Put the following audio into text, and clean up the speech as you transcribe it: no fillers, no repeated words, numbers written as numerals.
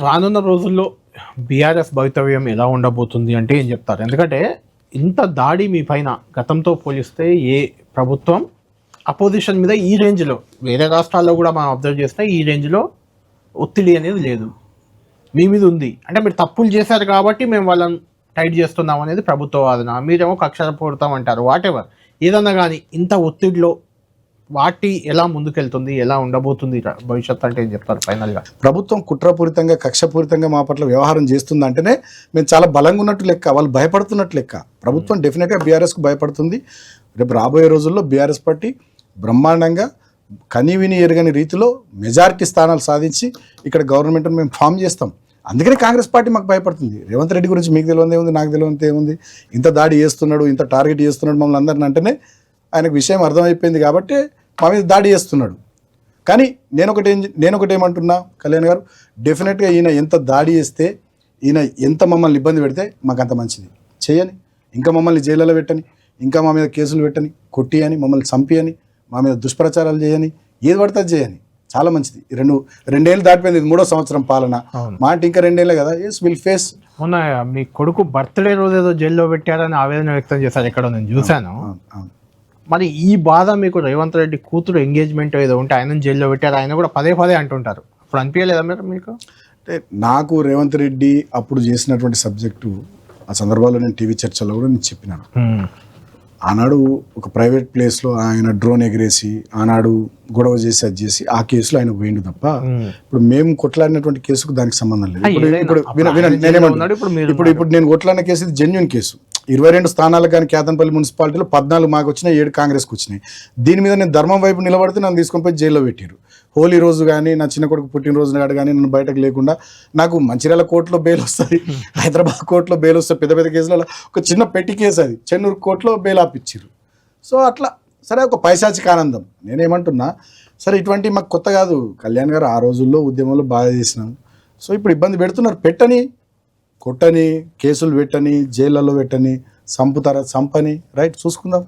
రానున్న రోజుల్లో బీఆర్ఎస్ భవితవ్యం ఎలా ఉండబోతుంది అంటే ఏం చెప్తారు? ఎందుకంటే ఇంత దాడి మీ పైన గతంతో పోలిస్తే ఏ ప్రభుత్వం అపోజిషన్ మీద ఈ రేంజ్లో, వేరే రాష్ట్రాల్లో కూడా మనం అబ్జర్వ్ చేస్తే ఈ రేంజ్లో ఒత్తిడి అనేది లేదు. మీ మీద ఉంది అంటే మీరు తప్పులు చేశారు కాబట్టి మేము వాళ్ళని టైట్ చేస్తున్నాం అనేది ప్రభుత్వ వాదన. మీరేమో కక్షపూరితం అంటారు. వాటెవర్ ఏదన్నా కానీ ఇంత ఒత్తిడిలో వాటి ఎలా ముందుకెళ్తుంది, ఎలా ఉండబోతుంది భవిష్యత్తు అంటే ఏం చెప్తారు ఫైనల్గా? ప్రభుత్వం కుట్రపూరితంగా కక్షపూరితంగా మా పట్ల వ్యవహారం చేస్తుందంటేనే మేము చాలా బలంగా ఉన్నట్టు లెక్క, వాళ్ళు భయపడుతున్నట్టు లెక్క. ప్రభుత్వం డెఫినెట్గా బీఆర్ఎస్కు భయపడుతుంది. రేపు రాబోయే రోజుల్లో బీఆర్ఎస్ పార్టీ బ్రహ్మాండంగా కనీవిని ఎరగని రీతిలో మెజారిటీ స్థానాలు సాధించి ఇక్కడ గవర్నమెంట్ని మేము ఫామ్ చేస్తాం. అందుకని కాంగ్రెస్ పార్టీ మాకు భయపడుతుంది. రేవంత్ రెడ్డి గురించి మీకు తెలియదు ఏముంది, నాకు తెలియదు ఏముంది, ఇంత దాడి చేస్తున్నాడు, ఇంత టార్గెట్ చేస్తున్నాడు మమ్మల్ని అందరిని అంటేనే ఆయనకు విషయం అర్థమైపోయింది కాబట్టి మా మీద దాడి చేస్తున్నాడు. కానీ నేనొకటి ఏమంటున్నా కళ్యాణ్ గారు, డెఫినెట్గా ఈయన ఎంత దాడి చేస్తే, ఈయన ఎంత మమ్మల్ని ఇబ్బంది పెడితే మాకు అంత మంచిది. చేయని, ఇంకా మమ్మల్ని జైల్లో పెట్టని, ఇంకా మా మీద కేసులు పెట్టని, కొట్టియని, మమ్మల్ని చంపియని, మా మీద దుష్ప్రచారాలు చేయని, ఏది పడితే చేయని, చాలా మంచిది. రెండేళ్ళు దాటిపోయింది, ఇది 3వ సంవత్సరం పాలన. మా అంటే ఇంకా 2 ఏళ్ళే కదా. ఎస్ విల్ ఫేస్. మొన్న మీ కొడుకు బర్త్డే రోజు ఏదో జైల్లో పెట్టారని ఆవేదన వ్యక్తం చేశారు, ఎక్కడో నేను చూశాను. మరి ఈ బాధ మీకు రేవంత్ రెడ్డి కూతురు ఎంగేజ్మెంట్ ఏదో ఉంటే ఆయన జైల్లో పెట్టారు, ఆయన కూడా పదే అంటుంటారు. అప్పుడు అనిపించలేదా మీరు మీకు? అంటే నాకు రేవంత్ రెడ్డి అప్పుడు చేసినటువంటి సబ్జెక్టు ఆ సందర్భాల్లో నేను టీవీ చర్చలో కూడా నేను చెప్పినాను. ఆనాడు ఒక ప్రైవేట్ ప్లేస్లో ఆయన డ్రోన్ ఎగిరేసి ఆనాడు గొడవ చేసి అది చేసి ఆ కేసులో ఆయన పోయిండు తప్ప ఇప్పుడు మేము కొట్లాడినటువంటి కేసుకు దానికి సంబంధం లేదు. ఇప్పుడు నేను కొట్లాడిన కేసు ఇది జెన్యున్ కేసు. 22 స్థానాలకు కానీ కేతన్పల్లి మున్సిపాలిటీలో 14 మాకు వచ్చినాయి, 7 కాంగ్రెస్కి వచ్చినాయి. దీని మీద నేను ధర్మం వైపు నిలబడితే నన్ను తీసుకొని పోయి జైల్లో పెట్టారు. హోలీ రోజు కానీ, నా చిన్న కొడుకు పుట్టినరోజు నాడు కానీ నన్ను బయటకు లేకుండా, నాకు మంచిర్యాల కోర్టులో బెయిల్ వస్తుంది, హైదరాబాద్ కోర్టులో బెయిల్ వస్తుంది, పెద్ద పెద్ద కేసులలో ఒక చిన్న పెట్టి కేసు అది చెన్నూరు కోర్టులో బెయిల్ ఆపిచ్చారు. సో అట్లా సరే ఒక పైశాచిక ఆనందం. నేనేమంటున్నా, సరే ఇటువంటి మాకు కొత్త కాదు. కళ్యాణ్ గారు ఆ రోజుల్లో ఉద్యమంలో బాగా చేసినాం. సో ఇప్పుడు ఇబ్బంది పెడుతున్నారు, పెట్టని, కొట్టని, కేసులు పెట్టని, జైళ్ళలో పెట్టని, చంపని, రైట్ చూసుకుందాం.